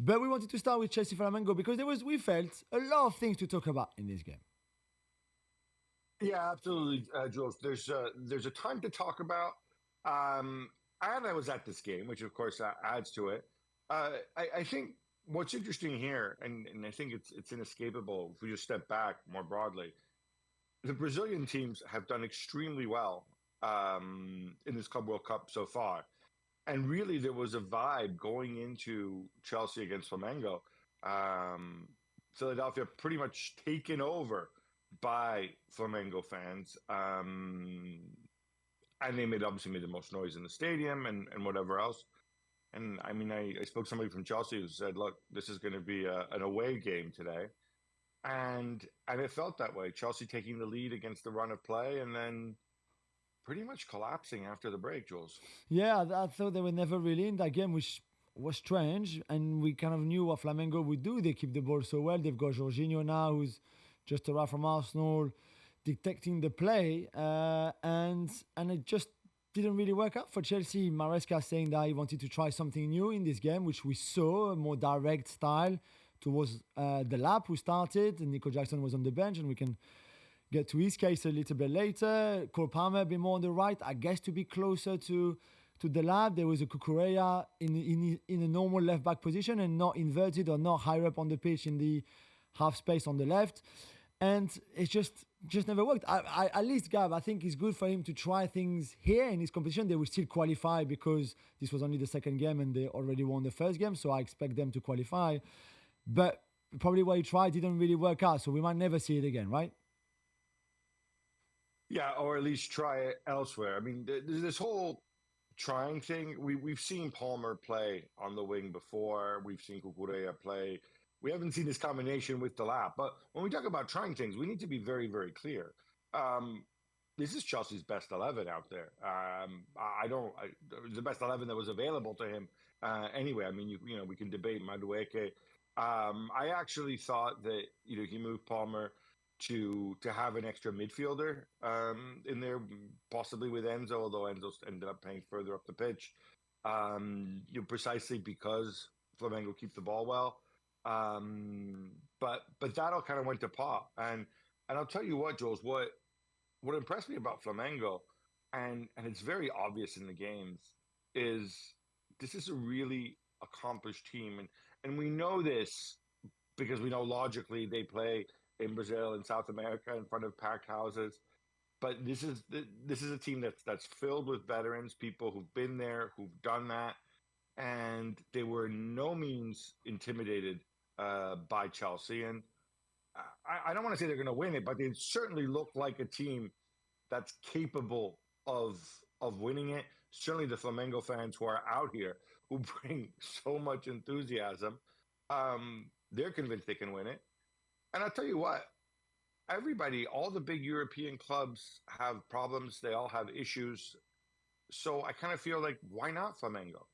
But we wanted to start with Chelsea Flamengo because we felt a lot of things to talk about in this game. Yeah, absolutely, Jules. There's a ton to talk about. And I was at this game, which of course adds to it. I think what's interesting here, and I think it's inescapable if we just step back more broadly. The Brazilian teams have done extremely well in this Club World Cup so far, and really there was a vibe going into Chelsea against Flamengo. Um, Philadelphia pretty much taken over by Flamengo fans. And they obviously made the most noise in the stadium and whatever else. And I mean, I spoke to somebody from Chelsea who said, "Look, this is going to be an away game today," and it felt that way. Chelsea taking the lead against the run of play, and then pretty much collapsing after the break, Jules. Yeah, I thought they were never really in that game, which was strange. And we kind of knew what Flamengo would do. They keep the ball so well. They've got Jorginho now, who's just arrived from Arsenal, dictating the play, and it just didn't really work out for Chelsea. Maresca saying that he wanted to try something new in this game, which we saw a more direct style towards the lap who started, and Nico Jackson was on the bench, and we can get to his case a little bit later. Cole Palmer a bit more on the right, I guess, to be closer to the lab. There was a Kukureya in a normal left back position and not inverted or not higher up on the pitch in the half space on the left. And it just never worked. At least Gab, I think it's good for him to try things here in his competition. They will still qualify because this was only the second game and they already won the first game. So I expect them to qualify. But probably what he tried didn't really work out. So we might never see it again, right? Yeah, or at least try it elsewhere. I mean, this whole trying thing. We've seen Palmer play on the wing before. We've seen Kukureya play. We haven't seen this combination with the lap. But when we talk about trying things, we need to be very, very clear. This is Chelsea's best 11 out there. It was the best 11 that was available to him. Anyway, I mean, we can debate Madueke. I actually thought that he moved Palmer to have an extra midfielder in there, possibly with Enzo, although Enzo ended up playing further up the pitch. Precisely because Flamengo keep the ball well. But that all kind of went to pot. And I'll tell you what, Jules, what impressed me about Flamengo, and it's very obvious in the games, is this is a really accomplished team. And we know this because we know logically they play in Brazil and South America in front of packed houses. But this is a team that's filled with veterans, people who've been there, who've done that, and they were in no means intimidated by Chelsea. And I don't want to say they're going to win it, but they certainly look like a team that's capable of winning it. Certainly the Flamengo fans who are out here who bring so much enthusiasm, they're convinced they can win it. And I'll tell you what, everybody, all the big European clubs have problems. They all have issues. So I kind of feel like, why not Flamengo?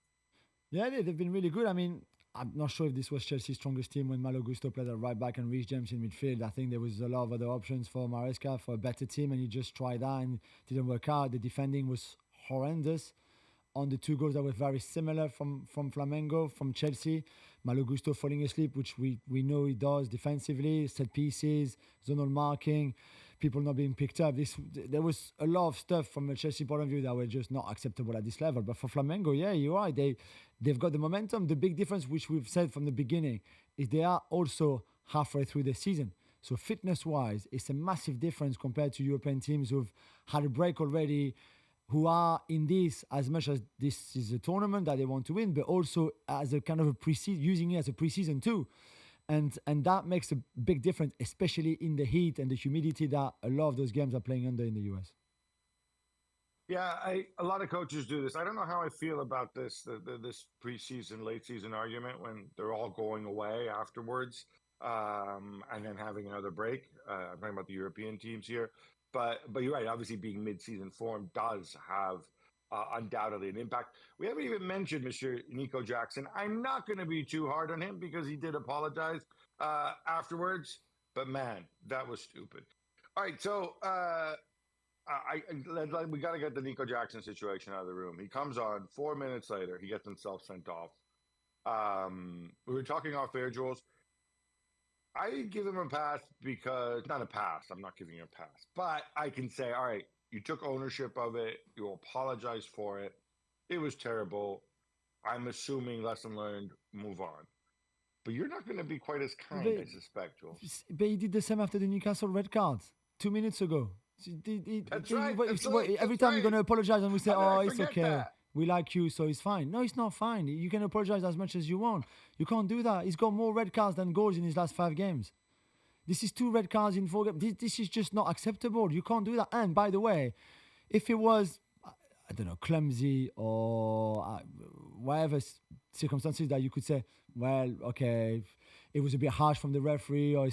Yeah, they've been really good. I mean, I'm not sure if this was Chelsea's strongest team when Malo Gusto played at right back and Reece James in midfield. I think there was a lot of other options for Maresca for a better team, and he just tried that and it didn't work out. The defending was horrendous on the two goals that were very similar from Flamengo, from Chelsea. Malo Gusto falling asleep, which we know he does defensively, set pieces, zonal marking, people not being picked up. There was a lot of stuff from a Chelsea point of view that were just not acceptable at this level. But for Flamengo, yeah, you're right. They've got the momentum. The big difference, which we've said from the beginning, is they are also halfway through the season. So fitness-wise, it's a massive difference compared to European teams who've had a break already, who are in this as much as this is a tournament that they want to win, but also as a kind of a pre-season, using it as a pre-season too. And that makes a big difference, especially in the heat and the humidity that a lot of those games are playing under in the US. Yeah, a lot of coaches do this. I don't know how I feel about this this preseason, late season argument when they're all going away afterwards, and then having another break. I'm talking about the European teams here, but you're right. Obviously, being mid-season form does have undoubtedly an impact. We haven't even mentioned Mr. Nico Jackson. I'm not going to be too hard on him because he did apologize afterwards. But man, that was stupid. All right, so we got to get the Nico Jackson situation out of the room. He comes on 4 minutes later. He gets himself sent off. We were talking off air, Jules. I give him a pass because, not a pass, I'm not giving you a pass, but I can say, all right, you took ownership of it, you apologize for it. It was terrible. I'm assuming lesson learned, move on. But you're not going to be quite as kind, I suspect, Jules. But he did the same after the Newcastle red card 2 minutes ago. So That's right. Every time you're going to apologize and we say, oh, it's okay. That. We like you, so it's fine. No, it's not fine. You can apologize as much as you want. You can't do that. He's got more red cards than goals in his last 5 games. This is 2 red cards in 4 games. This is just not acceptable. You can't do that. And by the way, if it was, I don't know, clumsy or whatever circumstances that you could say, well, okay, it was a bit harsh from the referee, or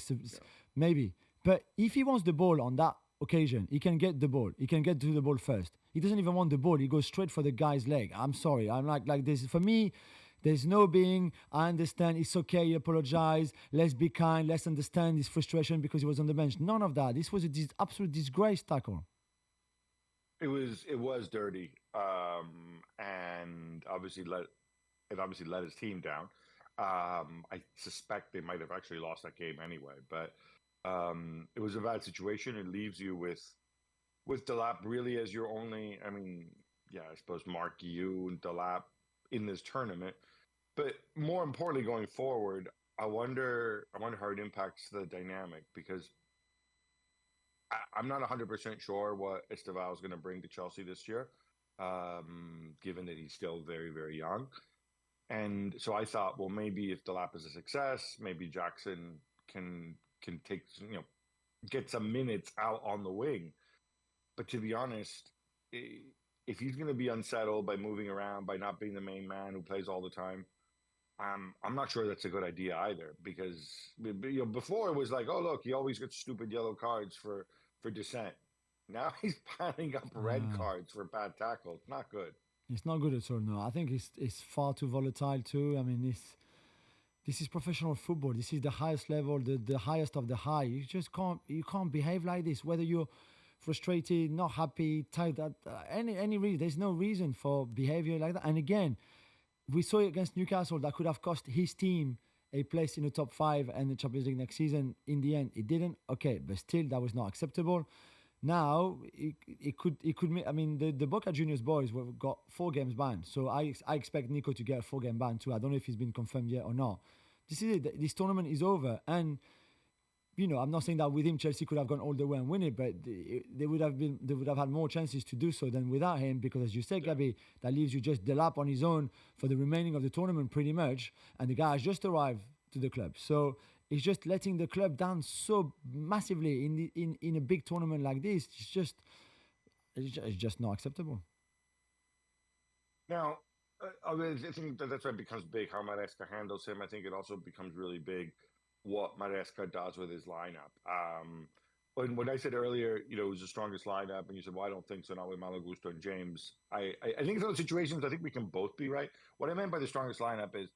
maybe. But if he wants the ball on that occasion, he can get the ball. He can get to the ball first. He doesn't even want the ball. He goes straight for the guy's leg. I'm sorry. I'm like this. For me, there's no being, I understand, it's okay, you apologize, let's be kind, let's understand his frustration because he was on the bench. None of that. This was an absolute disgrace tackle. It was dirty, and obviously let his team down. I suspect they might have actually lost that game anyway, but it was a bad situation. It leaves you with Delap really as your only, I suppose Mark Guillou and Delap in this tournament. But more importantly, going forward, I wonder how it impacts the dynamic, because I'm not 100% sure what Esteval is going to bring to Chelsea this year, given that he's still very, very young. And so I thought, well, maybe if Delap is a success, maybe Jackson can take, get some minutes out on the wing. But to be honest, if he's going to be unsettled by moving around, by not being the main man who plays all the time, I'm not sure that's a good idea either. Because before it was like, oh look, he always gets stupid yellow cards for dissent. Now he's piling up red cards for bad tackles. Not good. It's not good at all. No, I think it's far too volatile too. I mean, this is professional football. This is the highest level, the highest of the high. You just can't behave like this. Whether you're frustrated, not happy, tired, any reason. There's no reason for behavior like that. And again, we saw it against Newcastle. That could have cost his team a place in the top 5 and the Champions League next season. In the end, it didn't. Okay, but still, that was not acceptable. Now it could. I mean, the Boca Juniors boys got 4 games banned. So I expect Nico to get a 4-game ban too. I don't know if he's been confirmed yet or not. This is it. This tournament is over, and I'm not saying that with him Chelsea could have gone all the way and win it, but they would have had more chances to do so than without him, because as you said, Gabi, that leaves you just Delap on his own for the remaining of the tournament pretty much, and the guy has just arrived to the club. So it's just letting the club down so massively in a big tournament like this. It's just not acceptable. Now, I think that's why it becomes big how Maresca handles him. I think it also becomes really big what Maresca does with his lineup. When I said earlier, it was the strongest lineup, and you said, well, I don't think so, not with Malo Gusto and James. I think in those situations, I think we can both be right. What I meant by the strongest lineup is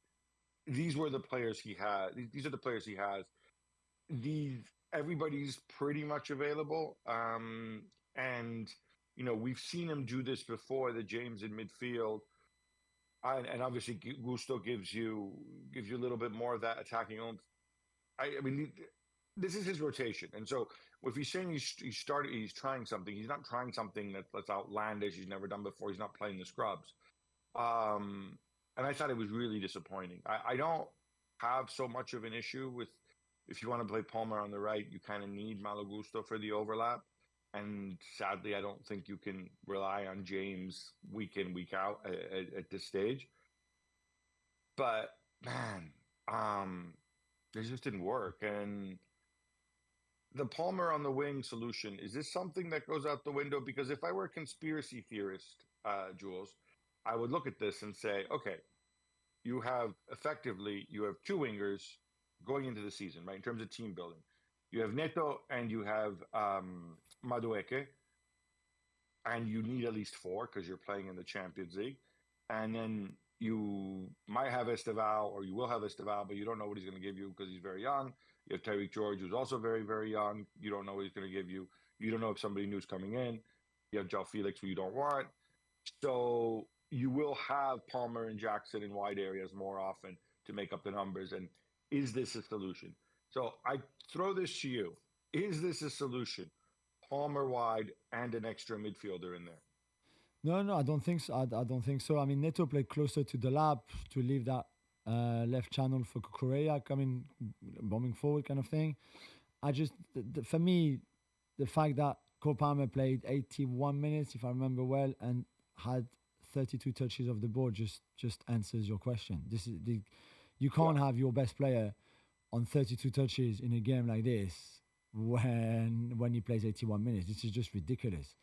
these were the players he had. These are the players he has. Everybody's pretty much available. And, we've seen him do this before, the James in midfield. And obviously Gusto gives you a little bit more of that attacking oomph. I mean, this is his rotation, and so if he's saying he's trying something, he's not trying something that's outlandish. He's never done before. He's not playing the scrubs, and I thought it was really disappointing. I don't have so much of an issue with, if you want to play Palmer on the right, you kind of need Malo Gusto for the overlap, and sadly, I don't think you can rely on James week in, week out at this stage. But man, it just didn't work. And the Palmer on the wing solution, is this something that goes out the window? Because if I were a conspiracy theorist, Jules, I would look at this and say, okay, you have 2 wingers going into the season, right? In terms of team building, you have Neto and you have Madueke, and you need at least 4 because you're playing in the Champions League. And then you might have Esteval, or you will have Esteval, but you don't know what he's going to give you because he's very young. You have Tariq George, who's also very, very young. You don't know what he's going to give you. You don't know if somebody new's coming in. You have João Felix, who you don't want. So you will have Palmer and Jackson in wide areas more often. to make up the numbers. And is this a solution? So I throw this to you. Is this a solution? Palmer wide and an extra midfielder in there. No, I don't think so. I don't think so. I mean, Neto played closer to the lap to leave that left channel for Correa coming, bombing forward kind of thing. For me, the fact that Cole Palmer played 81 minutes, if I remember well, and had 32 touches of the ball just answers your question. You can't have your best player on 32 touches in a game like this when he plays 81 minutes. This is just ridiculous.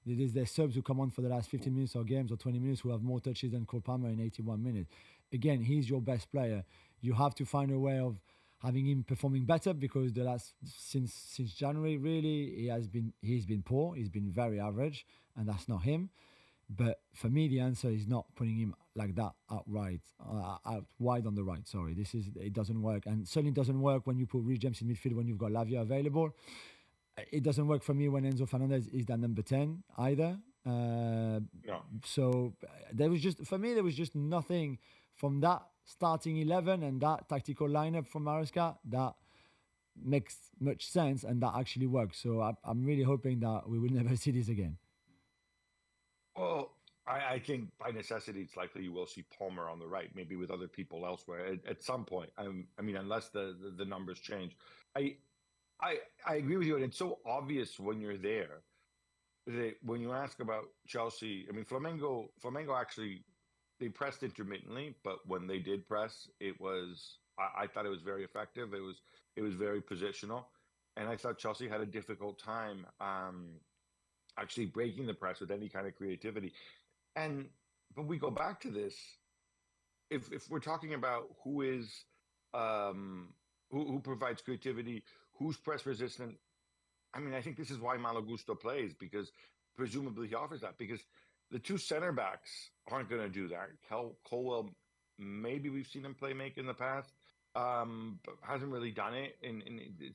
There's subs who come on for the last 15 minutes or games or 20 minutes who have more touches than Cole Palmer in 81 minutes. Again, he's your best player. You have to find a way of having him performing better, because since January, really, he's been poor. He's been very average, and that's not him. But for me, the answer is not putting him like that out wide on the right. Sorry, it doesn't work, and certainly doesn't work when you put Reece James in midfield when you've got Lavia available. It doesn't work for me when Enzo Fernandez is that number 10 either. No. So there was just nothing from that starting 11 and that tactical lineup from Maresca that makes much sense and that actually works. So I'm really hoping that we will never see this again. Well, I think by necessity, it's likely you will see Palmer on the right, maybe with other people elsewhere at some point. I mean, unless the numbers change. I agree with you, and it's so obvious when you're there that when you ask about Chelsea, I mean, Flamengo actually, they pressed intermittently, but when they did press, I thought it was very effective. It was very positional, and I thought Chelsea had a difficult time actually breaking the press with any kind of creativity. But we go back to this. If we're talking about who provides creativity, who's press resistant, I mean, I think this is why Malo Gusto plays, because presumably he offers that, because the two center backs aren't going to do that. Colwell, maybe we've seen him play make in the past, but hasn't really done it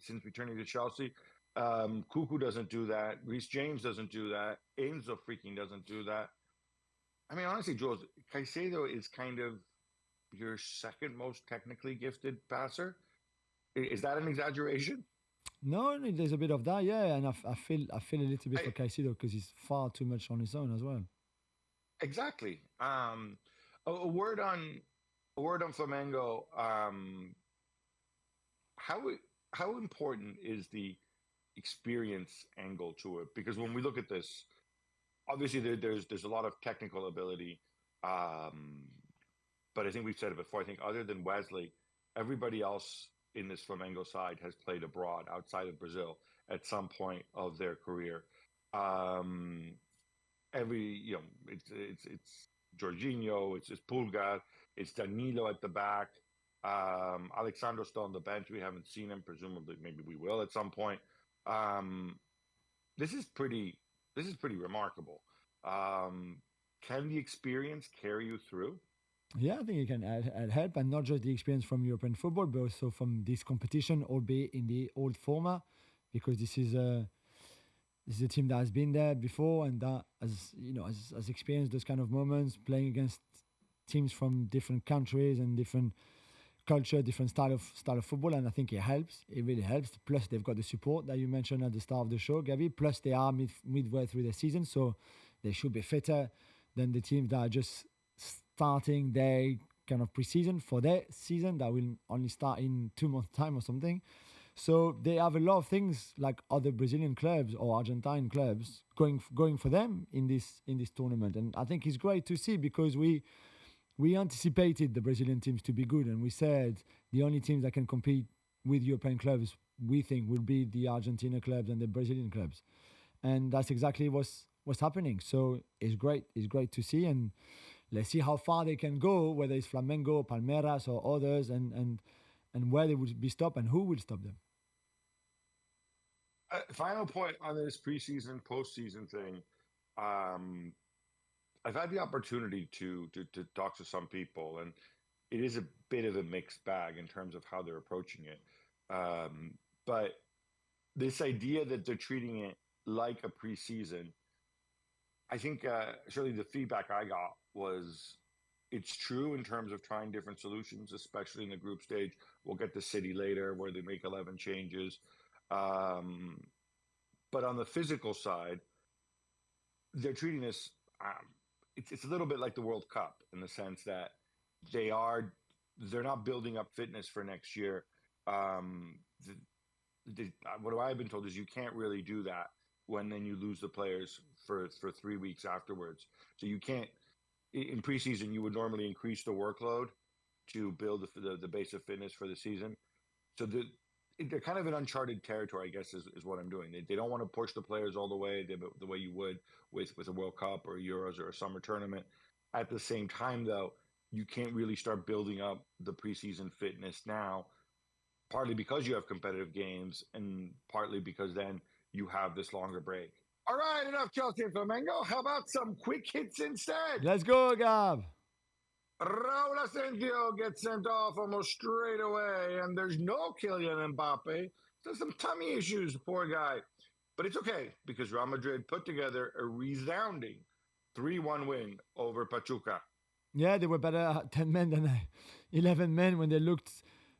since returning to Chelsea. Cuckoo doesn't do that. Reece James doesn't do that. Enzo freaking doesn't do that. I mean, honestly, Jules, Caicedo is kind of your second most technically gifted passer. Is that an exaggeration? No, there's a bit of that, yeah, and I feel a little bit for Caicedo because he's far too much on his own as well. Exactly. A word on Flamengo. How important is the experience angle to it? Because when we look at this, obviously there's a lot of technical ability, but I think we've said it before. I think other than Wesley, everybody else in this Flamengo side has played abroad outside of Brazil at some point of their career. It's Jorginho, it's Pukas, it's Danilo at the back. Alexandro's still on the bench. We haven't seen him. Presumably, maybe we will at some point. This is pretty remarkable. Can the experience carry you through? Yeah, I think it can add help, and not just the experience from European football, but also from this competition, albeit in the old format, because this is a team that has been there before and that has experienced those kind of moments, playing against teams from different countries and different culture, different style of football, and I think it helps. It really helps. Plus, they've got the support that you mentioned at the start of the show, Gavi. Plus, they are midway through the season, so they should be fitter than the teams that are just starting their kind of pre-season for their season that will only start in 2 months' time or something. So they have a lot of things like other Brazilian clubs or Argentine clubs going for them in this tournament, and I think it's great to see, because we anticipated the Brazilian teams to be good, and we said the only teams that can compete with European clubs, we think, will be the Argentina clubs and the Brazilian clubs, and that's exactly what's happening. So it's great to see, and let's see how far they can go, whether it's Flamengo, Palmeiras, or others, and where they will be stopped and who will stop them. Final point on this preseason, postseason thing. I've had the opportunity to talk to some people, and it is a bit of a mixed bag in terms of how they're approaching it. But this idea that they're treating it like a preseason, I think surely the feedback I got was it's true in terms of trying different solutions, especially in the group stage. We'll get to City later where they make 11 changes. Um, but on the physical side, they're treating this, it's a little bit like the World Cup in the sense that they are, they're not building up fitness for next year. Um, what I've been told is you can't really do that when then you lose the players for 3 weeks afterwards. So you can't, in preseason, you would normally increase the workload to build the base of fitness for the season. So they're kind of in uncharted territory, I guess, is what I'm doing. They don't want to push the players all the way the way you would with a World Cup or Euros or a summer tournament. At the same time, though, you can't really start building up the preseason fitness now, partly because you have competitive games and partly because then you have this longer break. All right, enough Chelsea and Flamengo. How about some quick hits instead? Let's go, Gab. Raul Asensio gets sent off almost straight away, and there's no Kylian Mbappe. There's some tummy issues, poor guy. But it's okay, because Real Madrid put together a resounding 3-1 win over Pachuca. Yeah, they were better at 10 men than 11 men when they looked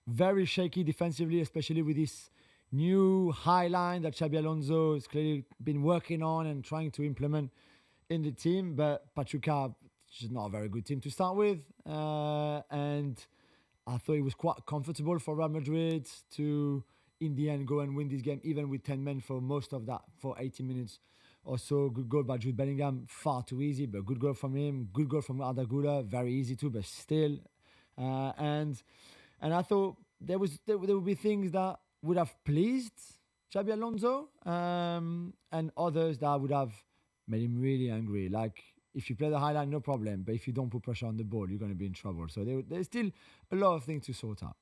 very shaky defensively, especially with this new high line that Xabi Alonso has clearly been working on and trying to implement in the team. But Pachuca is not a very good team to start with. And I thought it was quite comfortable for Real Madrid to, in the end, go and win this game, even with 10 men for most of that, for 80 minutes or so. Good goal by Jude Bellingham, far too easy, but good goal from him. Good goal from Arda Güler, very easy too, but still. And I thought there would be things that would have pleased Xabi Alonso, and others that would have made him really angry. Like, if you play the highline, no problem. But if you don't put pressure on the ball, you're going to be in trouble. So there's still a lot of things to sort out.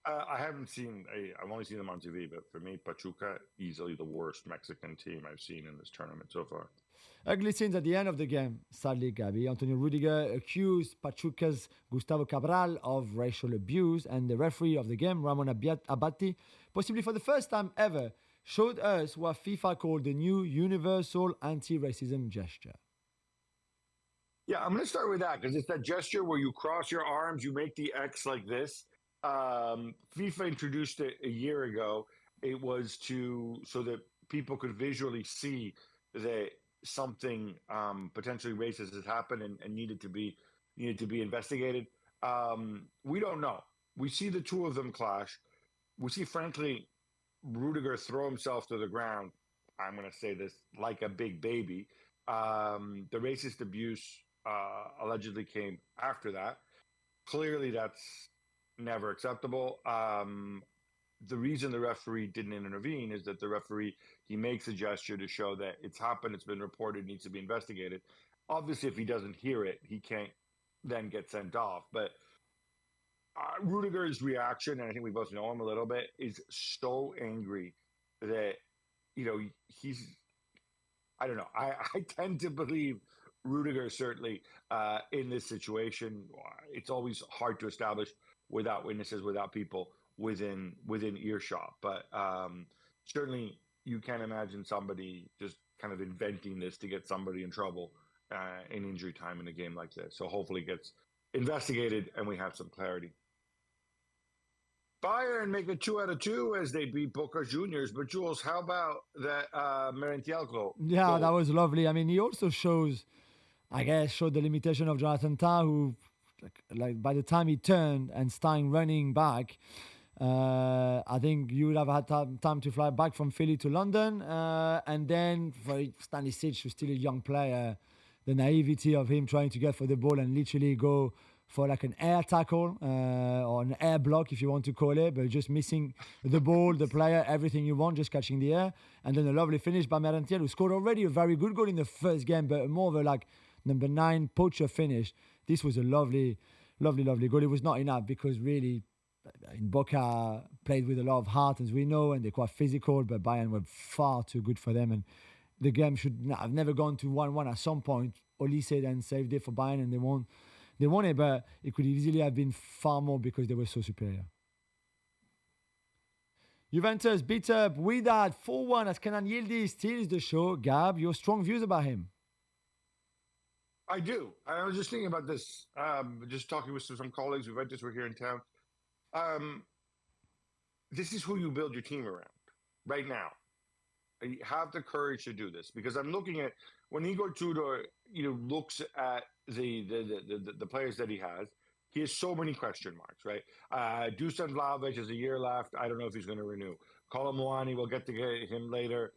I've only seen them on TV, but for me, Pachuca, easily the worst Mexican team I've seen in this tournament so far. Ugly scenes at the end of the game, sadly, Gabi. Antonio Rudiger accused Pachuca's Gustavo Cabral of racial abuse, and the referee of the game, Ramon Abati, possibly for the first time ever, showed us what FIFA called the new universal anti-racism gesture. Yeah, I'm going to start with that because it's that gesture where you cross your arms, you make the X like this. FIFA introduced it a year ago. It was so that people could visually see that something potentially racist has happened and needed to be investigated. We don't know. We see the two of them clash. We see, frankly, Rudiger throw himself to the ground. I'm going to say this like a big baby. The racist abuse allegedly came after that. Clearly, that's never acceptable. The reason the referee didn't intervene is that the referee, he makes a gesture to show that it's happened, it's been reported, needs to be investigated. Obviously, if he doesn't hear it, he can't then get sent off. But Rudiger's reaction, and I think we both know him a little bit, is so angry that, he's, I don't know. I tend to believe Rudiger, certainly, in this situation. It's always hard to establish without witnesses, without people within earshot. But certainly you can't imagine somebody just kind of inventing this to get somebody in trouble in injury time in a game like this. So hopefully it gets investigated and we have some clarity. Bayern make it 2 out of 2 as they beat Boca Juniors. But Jules, how about that Merentiel goal? Yeah, that was lovely. I mean, he also showed the limitation of Jonathan Tah, who, like by the time he turned and started running back, I think you would have had time to fly back from Philly to London. And then for Stanisic, who's still a young player, the naivety of him trying to get for the ball and literally go for like an air tackle or an air block, if you want to call it, but just missing the ball, the player, everything you want, just catching the air. And then a lovely finish by Merentiel, who scored already a very good goal in the first game, but more of a number 9 poacher finish. This was a lovely, lovely, lovely goal. It was not enough because really, in Boca played with a lot of heart, as we know, and they're quite physical, but Bayern were far too good for them. And the game should have never gone to 1-1 at some point. Olise then saved it for Bayern and they won it, but it could easily have been far more because they were so superior. Juventus beat up Wydad 4-1 as Kenan Yildiz steals the show. Gab, your strong views about him? I do. I was just thinking about this. Just talking with some colleagues who just were here in town. Um, this is who you build your team around right now. You have the courage to do this because I'm looking at when Igor Tudor, looks at the players that he has. He has so many question marks, right? Dusan Vlahovic has a year left. I don't know if he's going to renew. Kolomoani, we'll get to him later.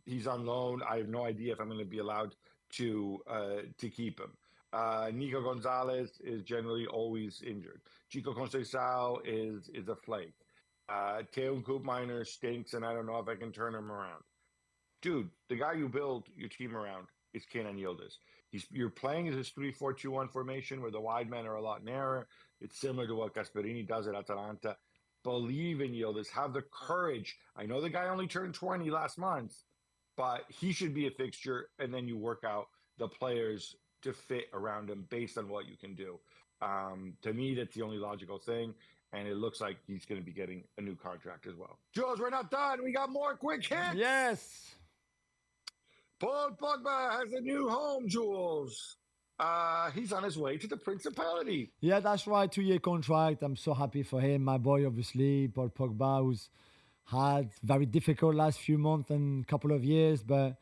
He's on loan. I have no idea if I'm going to be allowed to keep him. Nico Gonzalez is generally always injured. Chico Conceição is a flake. Teo Koopminer stinks, and I don't know if I can turn him around. Dude, the guy you build your team around is Kenan Yildiz. You're playing his 3-4-2-1 formation where the wide men are a lot narrower. It's similar to what Gasperini does at Atalanta. Believe in Yildiz. Have the courage. I know the guy only turned 20 last month, but he should be a fixture, and then you work out the players to fit around him based on what you can do. To me, that's the only logical thing. And it looks like he's going to be getting a new contract as well. Jules, we're not done. We got more quick hits. Yes. Paul Pogba has a new home, Jules. He's on his way to the Principality. Yeah, that's right. 2-year contract. I'm so happy for him. My boy, obviously, Paul Pogba, who's had very difficult last few months and couple of years, but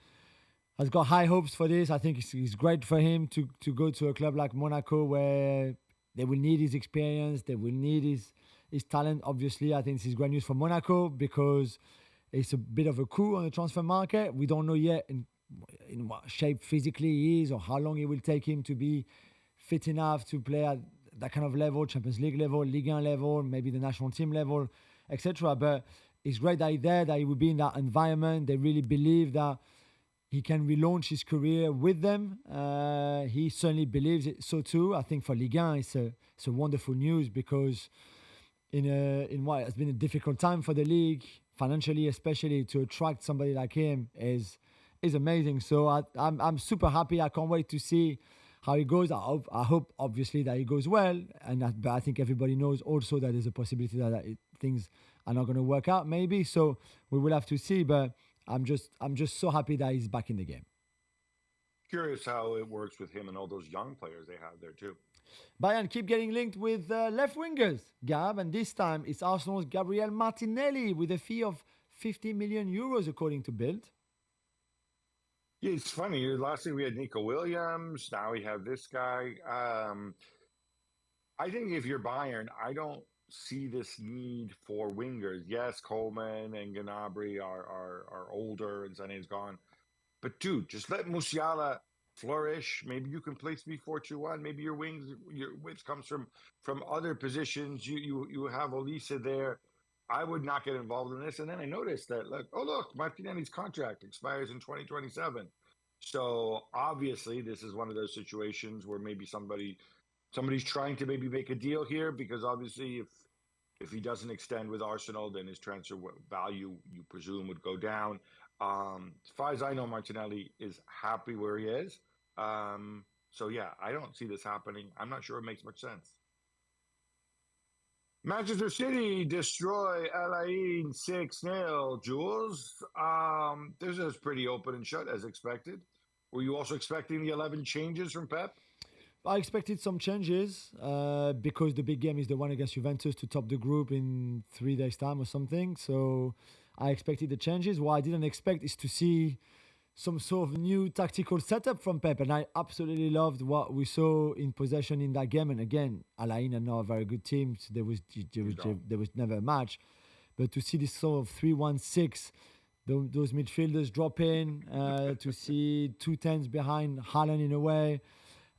has got high hopes for this. I think it's great for him to go to a club like Monaco where they will need his experience. They will need his talent. Obviously, I think this is great news for Monaco because it's a bit of a coup on the transfer market. We don't know yet in what shape physically he is or how long it will take him to be fit enough to play at that kind of level, Champions League level, Liga level, maybe the national team level, etc. But it's great that he's there, that he will be in that environment. They really believe that he can relaunch his career with them. He certainly believes it so too. I think for Liga, it's a wonderful news because in what has been a difficult time for the league, financially especially, to attract somebody like him is amazing. So I'm super happy. I can't wait to see how it goes. I hope obviously that it goes well, but I think everybody knows also that there's a possibility that things are not going to work out maybe. So we will have to see. But I'm just so happy that he's back in the game. Curious how it works with him and all those young players they have there too. Bayern keep getting linked with left wingers, Gab, and this time it's Arsenal's Gabriel Martinelli with a fee of 50 million euros according to Bild. Yeah, it's funny. Last week we had Nico Williams. Now we have this guy. I think if you're Bayern, I don't see this need for wingers. Yes, Coleman and Gnabry are older and Sané's gone. But dude, just let Musiala flourish. Maybe you can play 3-4-2-1. Maybe your width comes from other positions. You have Olise there. I would not get involved in this. And then I noticed that, look, Martinelli's contract expires in 2027. So obviously this is one of those situations where maybe somebody's trying to maybe make a deal here, because obviously if he doesn't extend with Arsenal, then his transfer value, you presume, would go down. As far as I know, Martinelli is happy where he is. So yeah, I don't see this happening. I'm not sure it makes much sense. Manchester City destroy Al Ain 6-0. Jules, this is pretty open and shut as expected. Were you also expecting the 11 changes from Pep? I expected some changes because the big game is the one against Juventus to top the group in 3 days' time or something. So I expected the changes. What I didn't expect is to see some sort of new tactical setup from Pep. And I absolutely loved what we saw in possession in that game. And again, Al Ain are not a very good team. So there was never a match. But to see this sort of 3-1-6, those midfielders drop in, to see 2 10s behind Haaland in a way,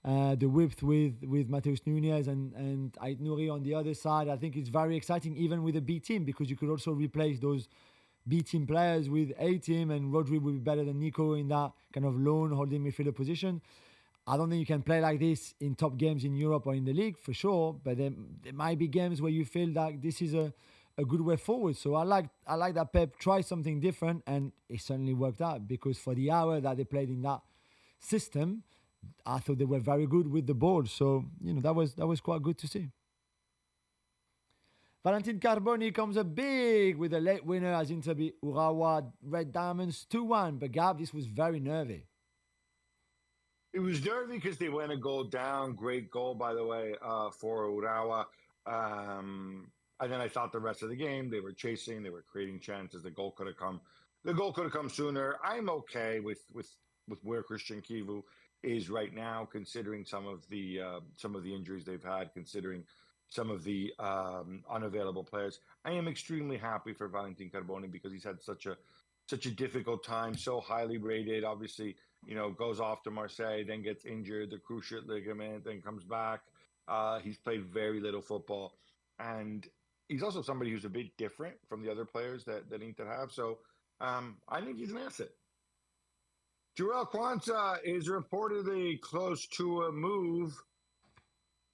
the width with Mateus Nunes and Ait Nouri on the other side. I think it's very exciting, even with a B team, because you could also replace those B team players with A team, and Rodri will be better than Nico in that kind of lone holding midfielder position. I don't think you can play like this in top games in Europe or in the league for sure, but there might be games where you feel that this is a good way forward. So I like that Pep tried something different, and it certainly worked out, because for the hour that they played in that system, I thought they were very good with the ball. So that was quite good to see. Valentin Carboni comes up big with a late winner as Inter beat Urawa Red Diamonds 2-1. But Gab, this was very nervy. It was nervy because they went a goal down. Great goal, by the way, for Urawa. And then I thought the rest of the game, they were chasing, they were creating chances. The goal could have come. The goal could have come sooner. I'm okay with where Christian Kivu is right now, considering some of the injuries they've had, considering some of the unavailable players. I am extremely happy for Valentin Carboni because he's had such a difficult time, so highly rated. Obviously, goes off to Marseille, then gets injured, the cruciate ligament, then comes back. He's played very little football, and he's also somebody who's a bit different from the other players that Inter have. So I think he's an asset. Joel Quansah is reportedly close to a move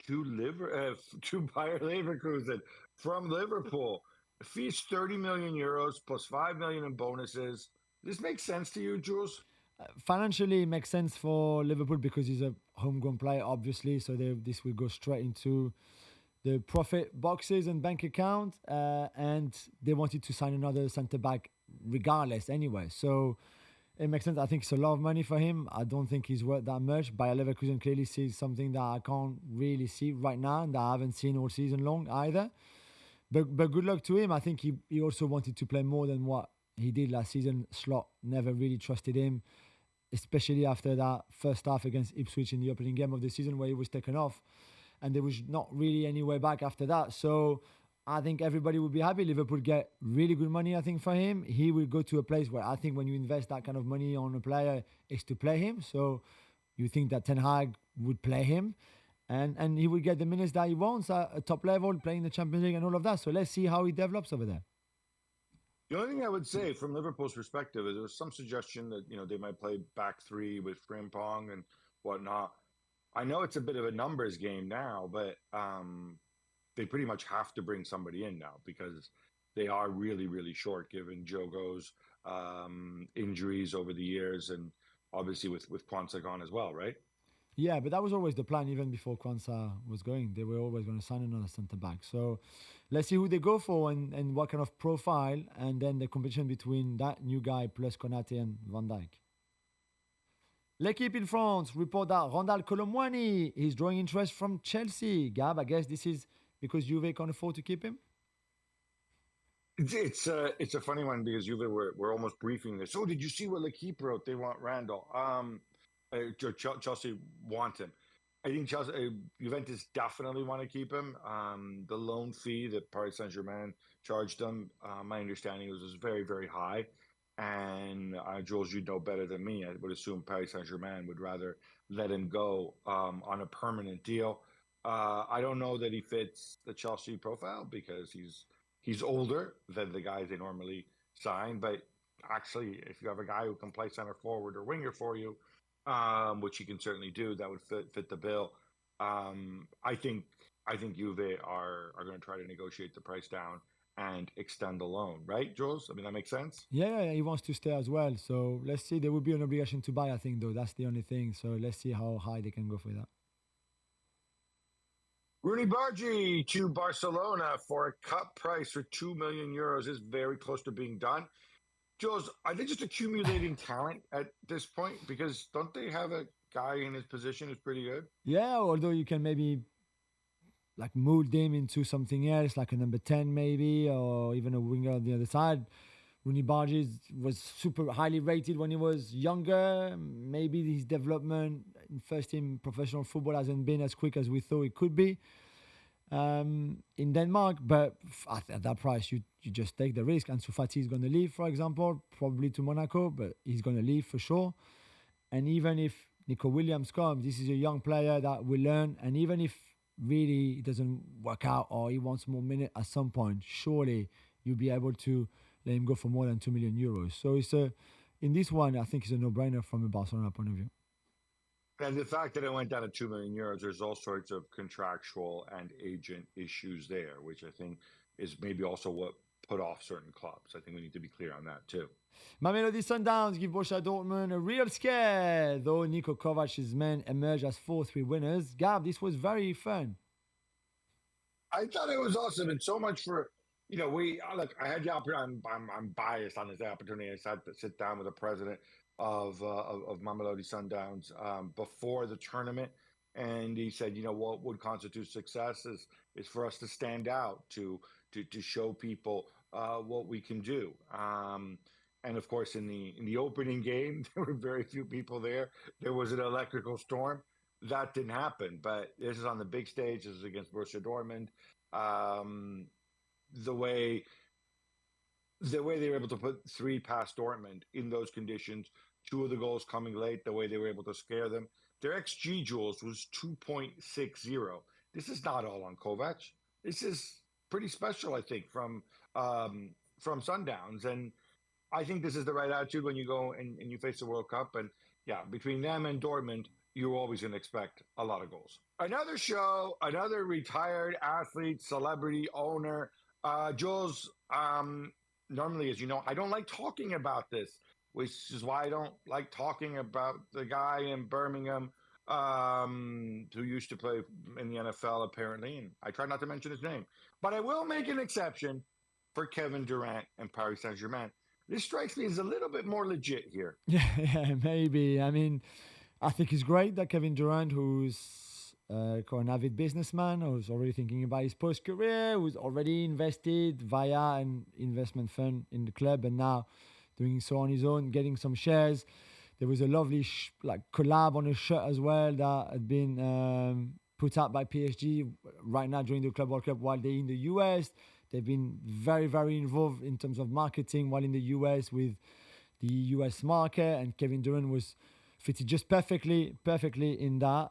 to Bayer Leverkusen from Liverpool. Fees 30 million euros plus 5 million in bonuses. This makes sense to you, Jules? Financially, it makes sense for Liverpool because he's a homegrown player, obviously. So this will go straight into the profit boxes and bank account. And they wanted to sign another centre back regardless anyway. So it makes sense. I think it's a lot of money for him. I don't think he's worth that much. Bayer Leverkusen clearly sees something that I can't really see right now and that I haven't seen all season long either. But good luck to him. I think he also wanted to play more than what he did last season. Slot never really trusted him, especially after that first half against Ipswich in the opening game of the season where he was taken off. And there was not really any way back after that. So I think everybody would be happy. Liverpool get really good money, I think, for him. He will go to a place where I think when you invest that kind of money on a player, it's to play him. So you think that Ten Hag would play him. And he will get the minutes that he wants at a top level, playing the Champions League and all of that. So let's see how he develops over there. The only thing I would say from Liverpool's perspective is there was some suggestion that, they might play back three with Frimpong and whatnot. I know it's a bit of a numbers game now, but they pretty much have to bring somebody in now because they are really, really short given Jogo's injuries over the years and obviously with Quansah gone as well, right? Yeah, but that was always the plan even before Quansah was going. They were always going to sign another centre-back. So let's see who they go for and what kind of profile, and then the competition between that new guy plus Konate and Van Dijk. L'équipe in France report that Randall Colomwani is drawing interest from Chelsea. Gab, I guess this is because Juve can't afford to keep him? It's a funny one because Juve were almost briefing this. Oh, did you see what L'Equipe wrote? They want Randall. Chelsea want him. I think Juventus definitely want to keep him. The loan fee that Paris Saint-Germain charged them, my understanding was very, very high. And Jules, you know better than me. I would assume Paris Saint-Germain would rather let him go on a permanent deal. I don't know that he fits the Chelsea profile because he's older than the guys they normally sign. But actually, if you have a guy who can play center forward or winger for you, which he can certainly do, that would fit the bill. I think Juve are going to try to negotiate the price down and extend the loan, right, Jules? I mean, that makes sense? Yeah, he wants to stay as well. So let's see. There will be an obligation to buy, I think, though. That's the only thing. So let's see how high they can go for that. Rooney Bargi to Barcelona for a cut price for 2 million euros is very close to being done. Jules, are they just accumulating talent at this point? Because don't they have a guy in his position who's pretty good? Yeah, although you can maybe like mold him into something else, like a number 10 maybe, or even a winger on the other side. Rooney Bargi was super highly rated when he was younger. Maybe his development in first team professional football hasn't been as quick as we thought it could be in Denmark. But at that price, you just take the risk. Ansu Fati is going to leave, for example, probably to Monaco, but he's going to leave for sure. And even if Nico Williams comes, this is a young player that will learn. And even if really it doesn't work out or he wants more minutes at some point, surely you'll be able to let him go for more than 2 million euros. So in this one, I think it's a no-brainer from a Barcelona point of view. And the fact that it went down to 2 million euros, there's all sorts of contractual and agent issues there, which I think is maybe also what put off certain clubs. I think we need to be clear on that too. Mamelodi Sundowns give Borussia Dortmund a real scare, though Niko Kovac's men emerged as 4-3 winners. Gab, this was very fun. I thought it was awesome, and so much for I had the opportunity. I'm biased on this opportunity. I had to sit down with the president of Mamelodi Sundowns before the tournament, and he said, what would constitute success is for us to stand out, to show people what we can do. And of course, in the opening game, there were very few people there. There was an electrical storm. That didn't happen, but this is on the big stage. This is against Borussia Dortmund. Um, the way they were able to put three past Dortmund in those conditions, two of the goals coming late, the way they were able to scare them. Their XG Jules was 2.60. This is not all on Kovac. This is pretty special, I think, from Sundowns. And I think this is the right attitude when you go and you face the World Cup. And yeah, between them and Dortmund, you're always going to expect a lot of goals. Another show, another retired athlete, celebrity, owner. Jules, normally, as you know, I don't like talking about this, which is why I don't like talking about the guy in Birmingham who used to play in the NFL, apparently. And I try not to mention his name. But I will make an exception for Kevin Durant and Paris Saint-Germain. This strikes me as a little bit more legit here. Yeah, maybe. I mean, I think it's great that Kevin Durant, who's an avid businessman, who's already thinking about his post-career, who's already invested via an investment fund in the club, and now doing so on his own, getting some shares. There was a lovely collab on a shirt as well that had been put out by PSG right now during the Club World Cup while they're in the US. They've been very, very involved in terms of marketing while in the US with the US market, and Kevin Durant was fitted just perfectly in that.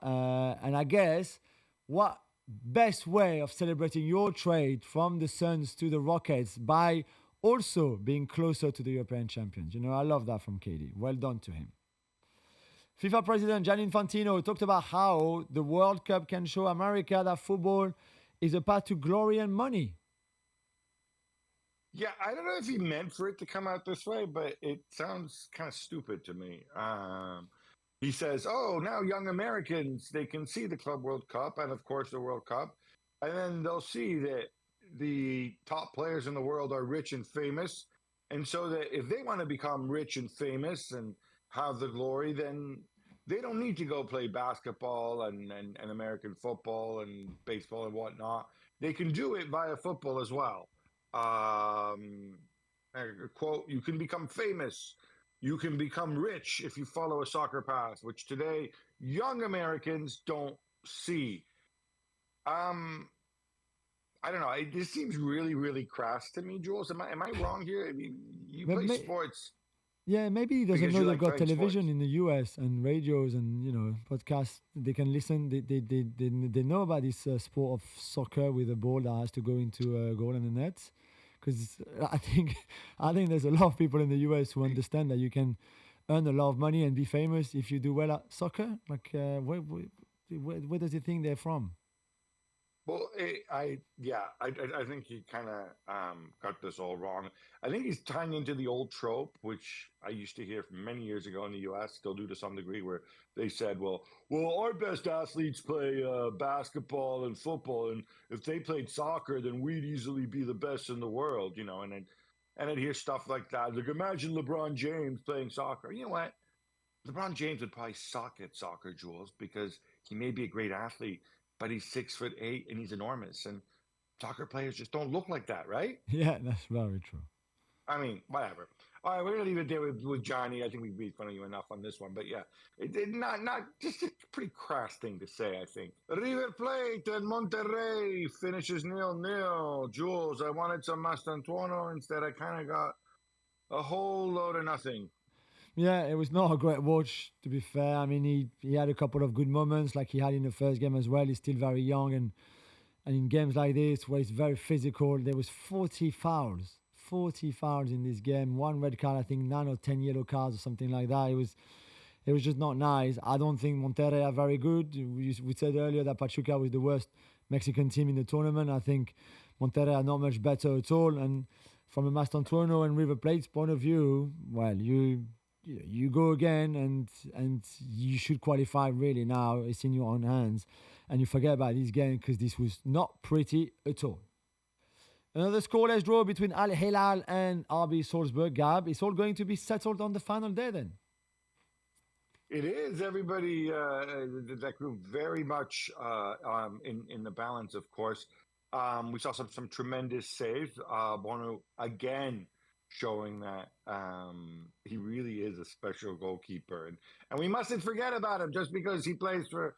And I guess what best way of celebrating your trade from the Suns to the Rockets by also being closer to the European champions. I love that from KD. Well done to him. FIFA President Gianni Infantino talked about how the World Cup can show America that football is a path to glory and money. Yeah, I don't know if he meant for it to come out this way, but it sounds kind of stupid to me. He says, now young Americans, they can see the Club World Cup and, of course, the World Cup, and then they'll see that the top players in the world are rich and famous. And so that if they want to become rich and famous and have the glory, then they don't need to go play basketball and American football and baseball and whatnot. They can do it via football as well. Quote, you can become famous. You can become rich if you follow a soccer path, which today young Americans don't see. I don't know. This seems really, really crass to me, Jules. Am I wrong here? I mean, you play sports. Yeah, maybe he doesn't know they've got television in the US and radios and podcasts. They can listen. They know about this sport of soccer with a ball that has to go into a goal and a net. Because I think there's a lot of people in the US who understand that you can earn a lot of money and be famous if you do well at soccer. Like, where does he think they're from? Well, I think he kind of got this all wrong. I think he's tying into the old trope, which I used to hear from many years ago in the U.S., still do to some degree, where they said, well, our best athletes play basketball and football, and if they played soccer, then we'd easily be the best in the world, and I'd hear stuff like that. Like, imagine LeBron James playing soccer. You know what? LeBron James would probably suck at soccer, Jules, because he may be a great athlete, but he's 6'8" and he's enormous. And soccer players just don't look like that, right? Yeah, that's very true. I mean, whatever. All right, we're gonna leave it there with Johnny. I think we've made fun of you enough on this one, but yeah, not just a pretty crass thing to say. I think River Plate and Monterrey finishes 0-0. Jules, I wanted some Mastantuono. Instead, I kind of got a whole load of nothing. Yeah, it was not a great watch, to be fair. I mean, he had a couple of good moments like he had in the first game as well. He's still very young, and in games like this where it's very physical, there was 40 fouls in this game. One red card, I think 9 or 10 yellow cards or something like that. It was just not nice. I don't think Monterrey are very good. We said earlier that Pachuca was the worst Mexican team in the tournament. I think Monterrey are not much better at all. And from a Mastantuono and River Plate's point of view, well, you go again and you should qualify really now. It's in your own hands. And you forget about this game because this was not pretty at all. Another scoreless draw between Al Hilal and RB Salzburg. Gab, it's all going to be settled on the final day then? It is everybody that group very much in the balance, of course. We saw some tremendous saves. Bono again showing that he really is a special goalkeeper, and we mustn't forget about him just because he plays for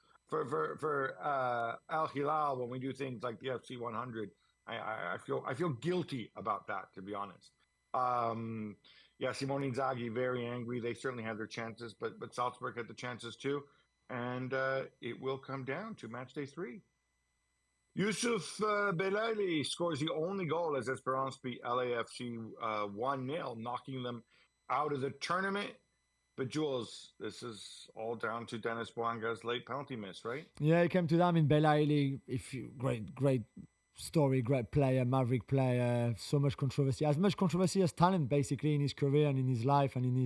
Al Hilal. When we do things like the FC 100, I feel guilty about that, to be honest. Yeah, Simone Inzaghi very angry. They certainly had their chances, but Salzburg had the chances too, and it will come down to match day 3. Yusuf Belaili scores the only goal as Esperance beat LAFC 1-0, knocking them out of the tournament. But Jules, this is all down to Dennis Bouanga's late penalty miss, right? Yeah, it came to that. I mean, Belaili, great story, great player, maverick player, so much controversy, as much controversy as talent, basically, in his career and in his life and in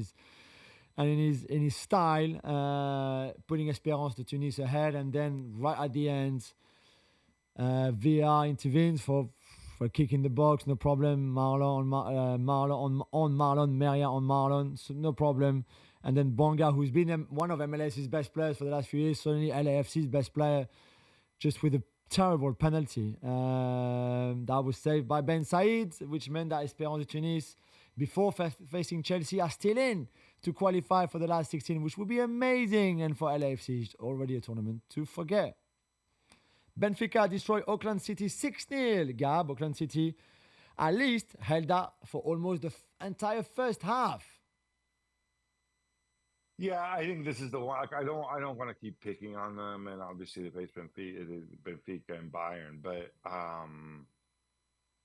his style, putting Espérance de Tunis ahead, and then right at the end, VR intervenes for a kick in the box, no problem. Marlon on Marlon, Meria on Marlon, so no problem. And then Bonga, who's been one of MLS's best players for the last few years, suddenly LAFC's best player, just with a terrible penalty that was saved by Ben Said, which meant that Espérance de Tunis, before facing Chelsea, are still in to qualify for the last 16, which would be amazing. And for LAFC, it's already a tournament to forget. Benfica destroyed Auckland City 6-0. Gab, Auckland City at least held that for almost the entire first half. Yeah, I think this is the one. I don't want to keep picking on them, and obviously they face Benfica and Bayern, but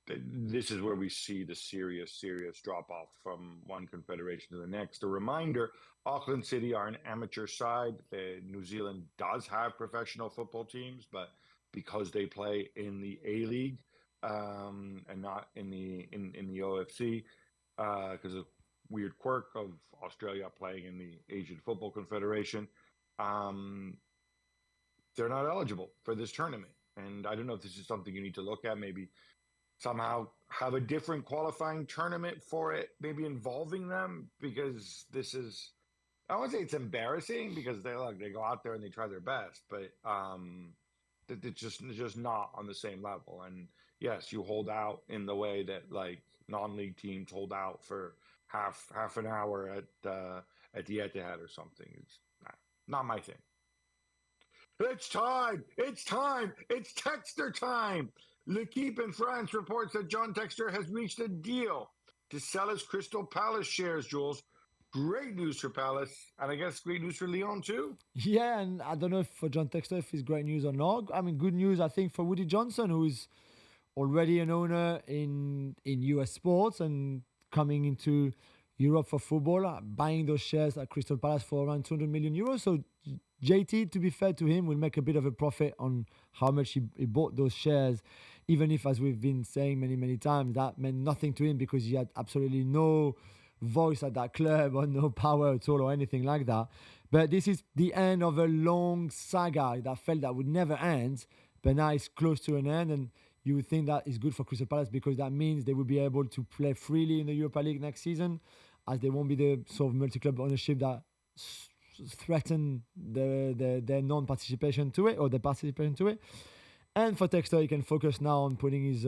this is where we see the serious drop off from one confederation to the next. A reminder: Auckland City are an amateur side. New Zealand does have professional football teams, but because they play in the A League and not in the OFC, because of weird quirk of Australia playing in the Asian Football Confederation, they're not eligible for this tournament. And I don't know if this is something you need to look at, maybe somehow have a different qualifying tournament for it, maybe involving them, because this is, I won't say it's embarrassing, because they go out there and they try their best, but it's just not on the same level. And yes, you hold out in the way that like non-league teams hold out for half an hour at the Etihad or something. It's not my thing. It's time! It's Textor time! L'Equipe in France reports that John Textor has reached a deal to sell his Crystal Palace shares, Jules. Great news for Palace, and I guess great news for Lyon too. Yeah, and I don't know if for John Textor if it's great news or not. I mean, good news, I think, for Woody Johnson, who is already an owner in US sports and coming into Europe for football, buying those shares at Crystal Palace for around 200 million euros. So JT, to be fair to him, will make a bit of a profit on how much he bought those shares, even if, as we've been saying many times, that meant nothing to him because he had absolutely no voice at that club or no power at all or anything like that. But this is the end of a long saga that felt that would never end, but now it's close to an end, and you would think that is good for Crystal Palace because that means they will be able to play freely in the Europa League next season, as there won't be the sort of multi-club ownership that threaten their non-participation to it or their participation to it. And for Textor, he can focus now on putting his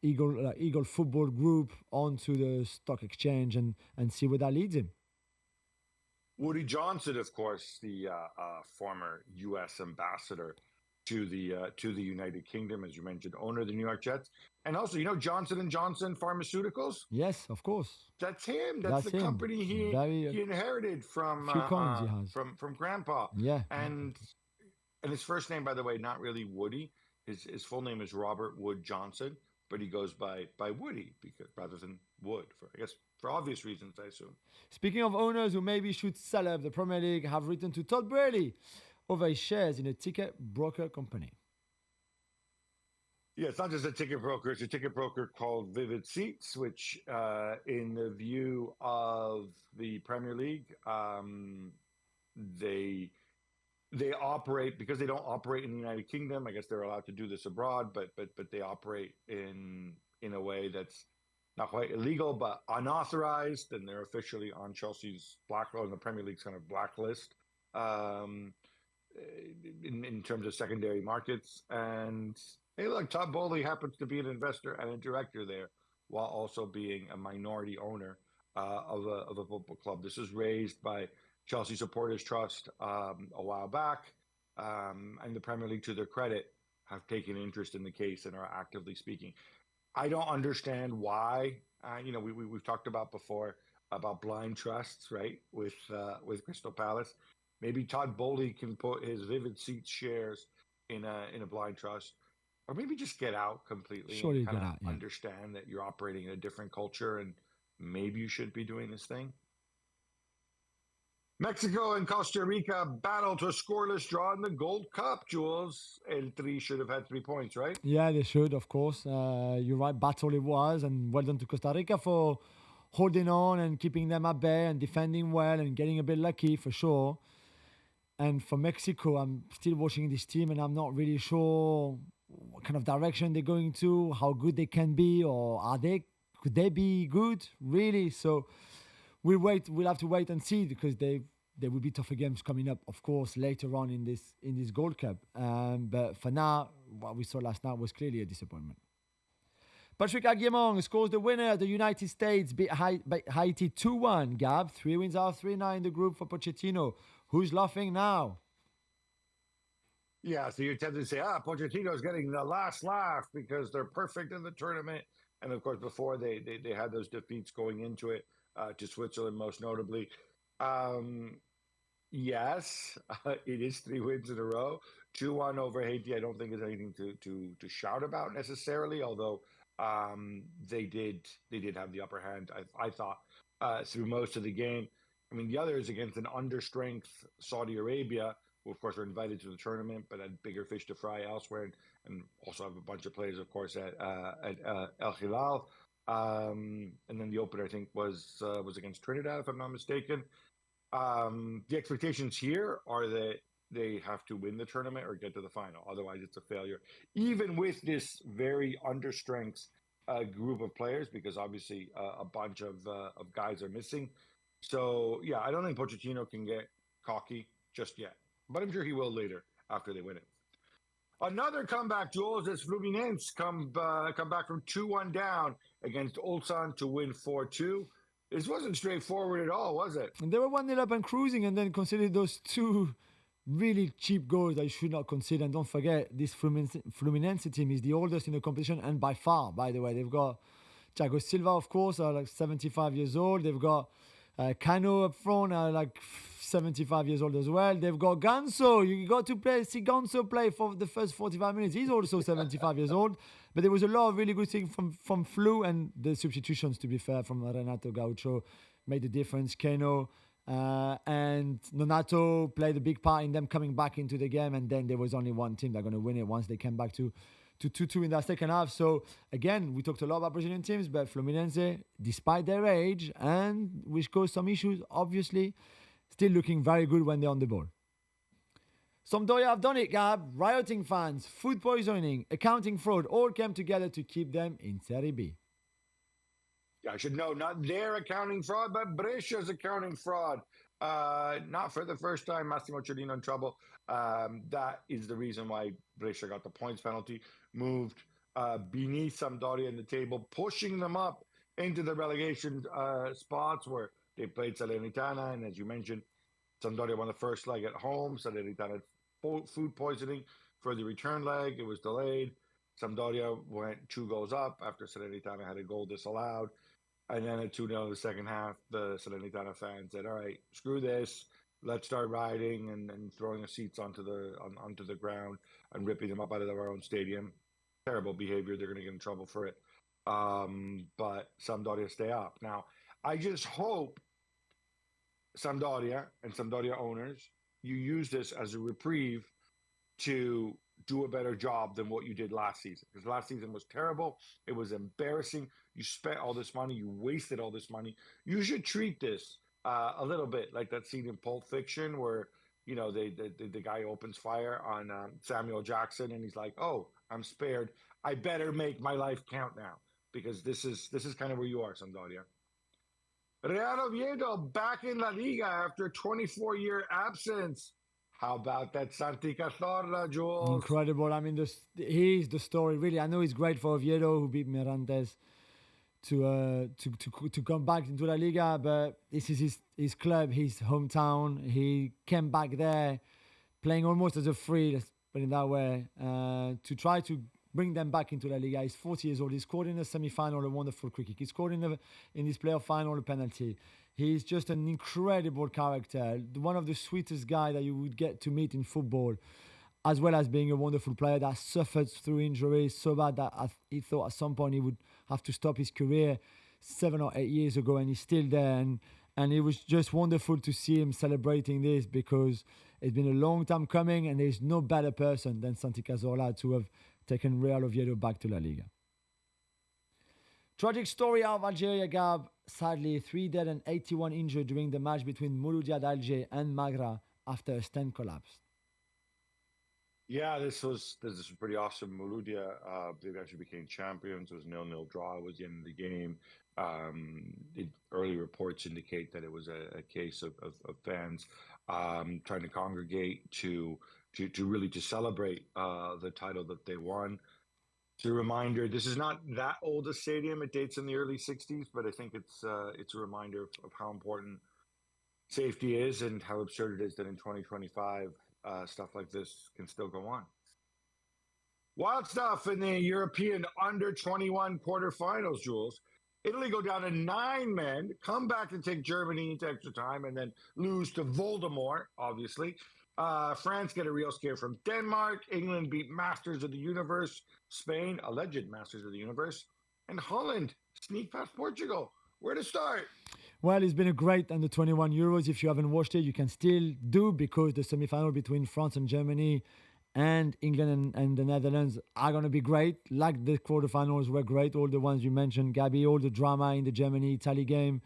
Eagle Football Group onto the stock exchange and see where that leads him. Woody Johnson, of course, the former U.S. ambassador to the United Kingdom, as you mentioned, owner of the New York Jets, and also, Johnson & Johnson Pharmaceuticals. Yes, of course. That's him. That's the him. Company he inherited from few coins he has. from Grandpa. Yeah, and his first name, by the way, not really Woody. His full name is Robert Wood Johnson, but he goes by Woody rather than Wood, for obvious reasons, I assume. Speaking of owners who maybe should sell up, the Premier League have written to Todd Boehly over his shares in a ticket broker company. Yeah, it's not just a ticket broker. It's a ticket broker called Vivid Seats, which, in the view of the Premier League, they operate, because they don't operate in the United Kingdom. I guess they're allowed to do this abroad, but they operate in a way that's not quite illegal, but unauthorized, and they're officially on Chelsea's blacklist, on the Premier League's kind of blacklist, in terms of secondary markets. And hey, look, Todd Bowley happens to be an investor and a director there, while also being a minority owner of a football club. This was raised by Chelsea Supporters Trust a while back, and the Premier League, to their credit, have taken interest in the case and are actively speaking. I don't understand why. We've talked about before about blind trusts, right? With Crystal Palace, maybe Todd Bowley can put his Vivid Seats shares in a blind trust, or maybe just get out completely. Surely and kind get of out, yeah. understand that you're operating in a different culture, and maybe you should be doing this thing. Mexico and Costa Rica battle to a scoreless draw in the Gold Cup, Jules. El Tri should have had 3 points, right? Yeah, they should, of course. You're right, battle it was, and well done to Costa Rica for holding on and keeping them at bay and defending well and getting a bit lucky for sure. And for Mexico, I'm still watching this team and I'm not really sure what kind of direction they're going to, how good they can be, or could they be good, really? So we'll have to wait and see, because there will be tougher games coming up, of course, later on in this Gold Cup. But for now, what we saw last night was clearly a disappointment. Patrick Aguimong scores the winner. The United States beat Haiti 2-1. Gab, 3 wins out of 3 now in the group for Pochettino. Who's laughing now? Yeah, so you're tempted to say, Pochettino's getting the last laugh because they're perfect in the tournament. And of course, before they had those defeats going into it, to Switzerland most notably. Yes, it is 3 wins in a row. 2-1 over Haiti, I don't think is anything to shout about necessarily, although they did have the upper hand, I thought, through most of the game. I mean, the others against an understrength Saudi Arabia, who of course are invited to the tournament, but had bigger fish to fry elsewhere, and also have a bunch of players, of course, at El Hilal. And then the opener, I think, was against Trinidad, if I'm not mistaken. The expectations here are that they have to win the tournament or get to the final. Otherwise, it's a failure. Even with this very understrength group of players, because obviously a bunch of guys are missing. So, yeah, I don't think Pochettino can get cocky just yet. But I'm sure he will later after they win it. Another comeback, Jules, as Fluminense come back from 2-1 down against Ulsan to win 4-2. This wasn't straightforward at all, was it? And they were 1-0 up and cruising, and then considered those 2 really cheap goals that you should not consider. And don't forget, this Fluminense team is the oldest in the competition, and by far, by the way. They've got Thiago Silva, of course, like 75 years old. They've got Cano up front, like 75 yees old as well. They've got Ganso. You got to see Ganso play for the first 45 minutes. He's also 75 years old. But there was a lot of really good things from Flu, and the substitutions, to be fair, from Renato Gaucho made a difference. Keno and Nonato played a big part in them coming back into the game, and then there was only one team that's going to win it once they came back to 2-2 in that second half. So again, we talked a lot about Brazilian teams, but Fluminense, despite their age, and which caused some issues, obviously, still looking very good when they're on the ball. Sampdoria have done it, Gab. Rioting fans, food poisoning, accounting fraud all came together to keep them in Serie B. Yeah, I should know, not their accounting fraud, but Brescia's accounting fraud. Not for the first time, Massimo Cellino in trouble. That is the reason why Brescia got the points penalty, moved beneath Sampdoria in the table, pushing them up into the relegation spots where they played Salernitana. And as you mentioned, Sampdoria won the first leg at home. Salernitana had food poisoning for the return leg. It was delayed. Sampdoria went 2 goals up after Salernitana had a goal disallowed. And then at 2-0 in the second half, the Salernitana fans said, all right, screw this. Let's start riding and throwing the seats onto the ground and ripping them up out of their own stadium. Terrible behavior. They're going to get in trouble for it. But Sampdoria stay up. Now, I just hope Sampdoria and Sampdoria owners, you use this as a reprieve to do a better job than what you did last season. Because last season was terrible. It was embarrassing. You spent all this money. You wasted all this money. You should treat this a little bit like that scene in Pulp Fiction where, you know, the guy opens fire on Samuel Jackson and he's like, oh, I'm spared. I better make my life count now. because this is kind of where you are, Sampdoria. Real Oviedo back in La Liga after a 24-year absence. How about that Santi Cazorla, Jules? Incredible. I mean, he's the story, really. I know he's great for Oviedo, who beat Mirantes to come back into La Liga, but this is his club, his hometown. He came back there playing almost as a free, let's put it that way, to try to bring them back into La Liga. He's 40 years old. He scored in the semi-final a wonderful free kick. He scored in this playoff final a penalty. He's just an incredible character, one of the sweetest guys that you would get to meet in football, as well as being a wonderful player that suffered through injuries so bad that he thought at some point he would have to stop his career 7 or 8 years ago, and he's still there. And it was just wonderful to see him celebrating this, because it's been a long time coming, and there's no better person than Santi Cazorla to have taken Real Oviedo back to La Liga. Tragic story out of Algeria, Gab. Sadly, 3 dead and 81 injured during the match between Mouloudia d'Alger and Magra after a stand collapsed. Yeah, this was pretty awesome. Mouloudia, they actually became champions. It was 0-0 draw. It was the end of the game. Early reports indicate that it was a case of fans trying to congregate to really celebrate the title that they won. It's a reminder. This is not that old a stadium. It dates in the early 60s, but I think it's a reminder of how important safety is and how absurd it is that in 2025 stuff like this can still go on. Wild stuff in the European under-21 quarterfinals, Jules. Italy go down to 9 men, come back to take Germany into extra time, and then lose to Voldemort, obviously. France get a real scare from Denmark. England beat Masters of the Universe. Spain, alleged Masters of the Universe. And Holland sneak past Portugal. Where to start? Well, it's been a great under-21 Euros. If you haven't watched it, you can still do, because the semi-final between France and Germany and England and the Netherlands are going to be great. Like the quarterfinals were great. All the ones you mentioned, Gabby, all the drama in the Germany-Italy game.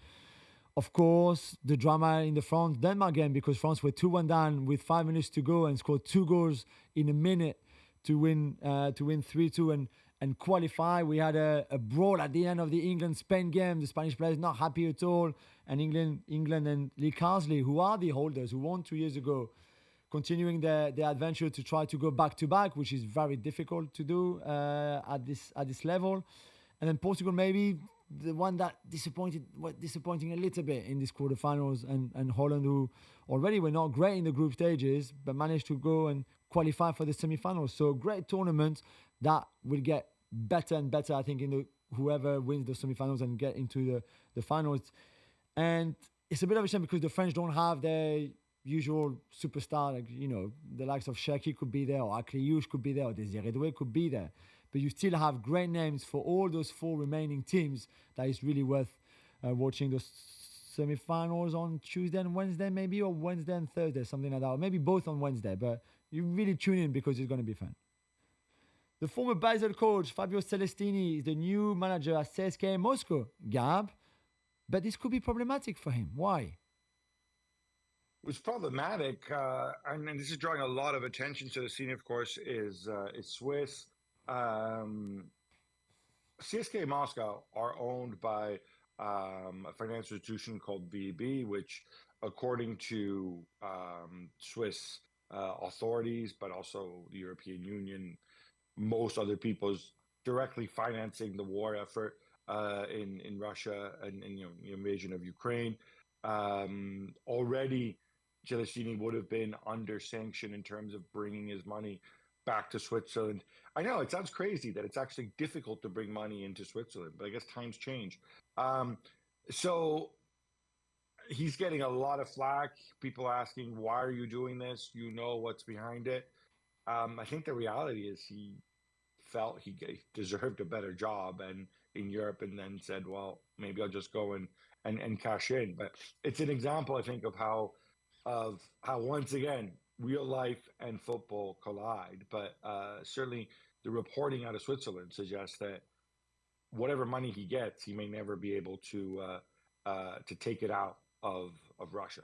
Of course, the drama in the France-Denmark game, because France were 2-1 down with 5 minutes to go and scored 2 goals in a minute to win 3-2 and qualify. We had a brawl at the end of the England-Spain game. The Spanish players not happy at all. And England and Lee Carsley, who are the holders, who won 2 years ago, continuing their adventure to try to go back-to-back, which is very difficult to do at this level. And then Portugal, maybe the one that disappointing a little bit in this quarterfinals, and Holland, who already were not great in the group stages, but managed to go and qualify for the semi-finals. So great tournament that will get better and better, I think, in whoever wins the semi-finals and get into the finals. And it's a bit of a shame because the French don't have their usual superstar, like, you know, the likes of Cherki could be there, or Akliouche could be there, or Désiré Doué could be there. But you still have great names for all those 4 remaining teams that is really worth watching the semi-finals on Tuesday and Wednesday, maybe, or Wednesday and Thursday, something like that. Or maybe both on Wednesday, but you really tune in because it's going to be fun. The former Basel coach, Fabio Celestini, is the new manager at CSK Moscow. Gab, but this could be problematic for him. Why? It was problematic, and this is drawing a lot of attention to the scene, of course, is Swiss. CSK Moscow are owned by a financial institution called VEB, which, according to Swiss authorities, but also the European Union, most other people, is directly financing the war effort in Russia and the invasion of Ukraine. Already, Celestini would have been under sanction in terms of bringing his money back to Switzerland. I know it sounds crazy that it's actually difficult to bring money into Switzerland, but I guess times change. So he's getting a lot of flack. People asking, why are you doing this? You know what's behind it. I think the reality is he felt he deserved a better job and in Europe, and then said, well, maybe I'll just go and cash in. But it's an example, I think, of how once again real life and football collide. But certainly the reporting out of Switzerland suggests that whatever money he gets, he may never be able to take it out of Russia.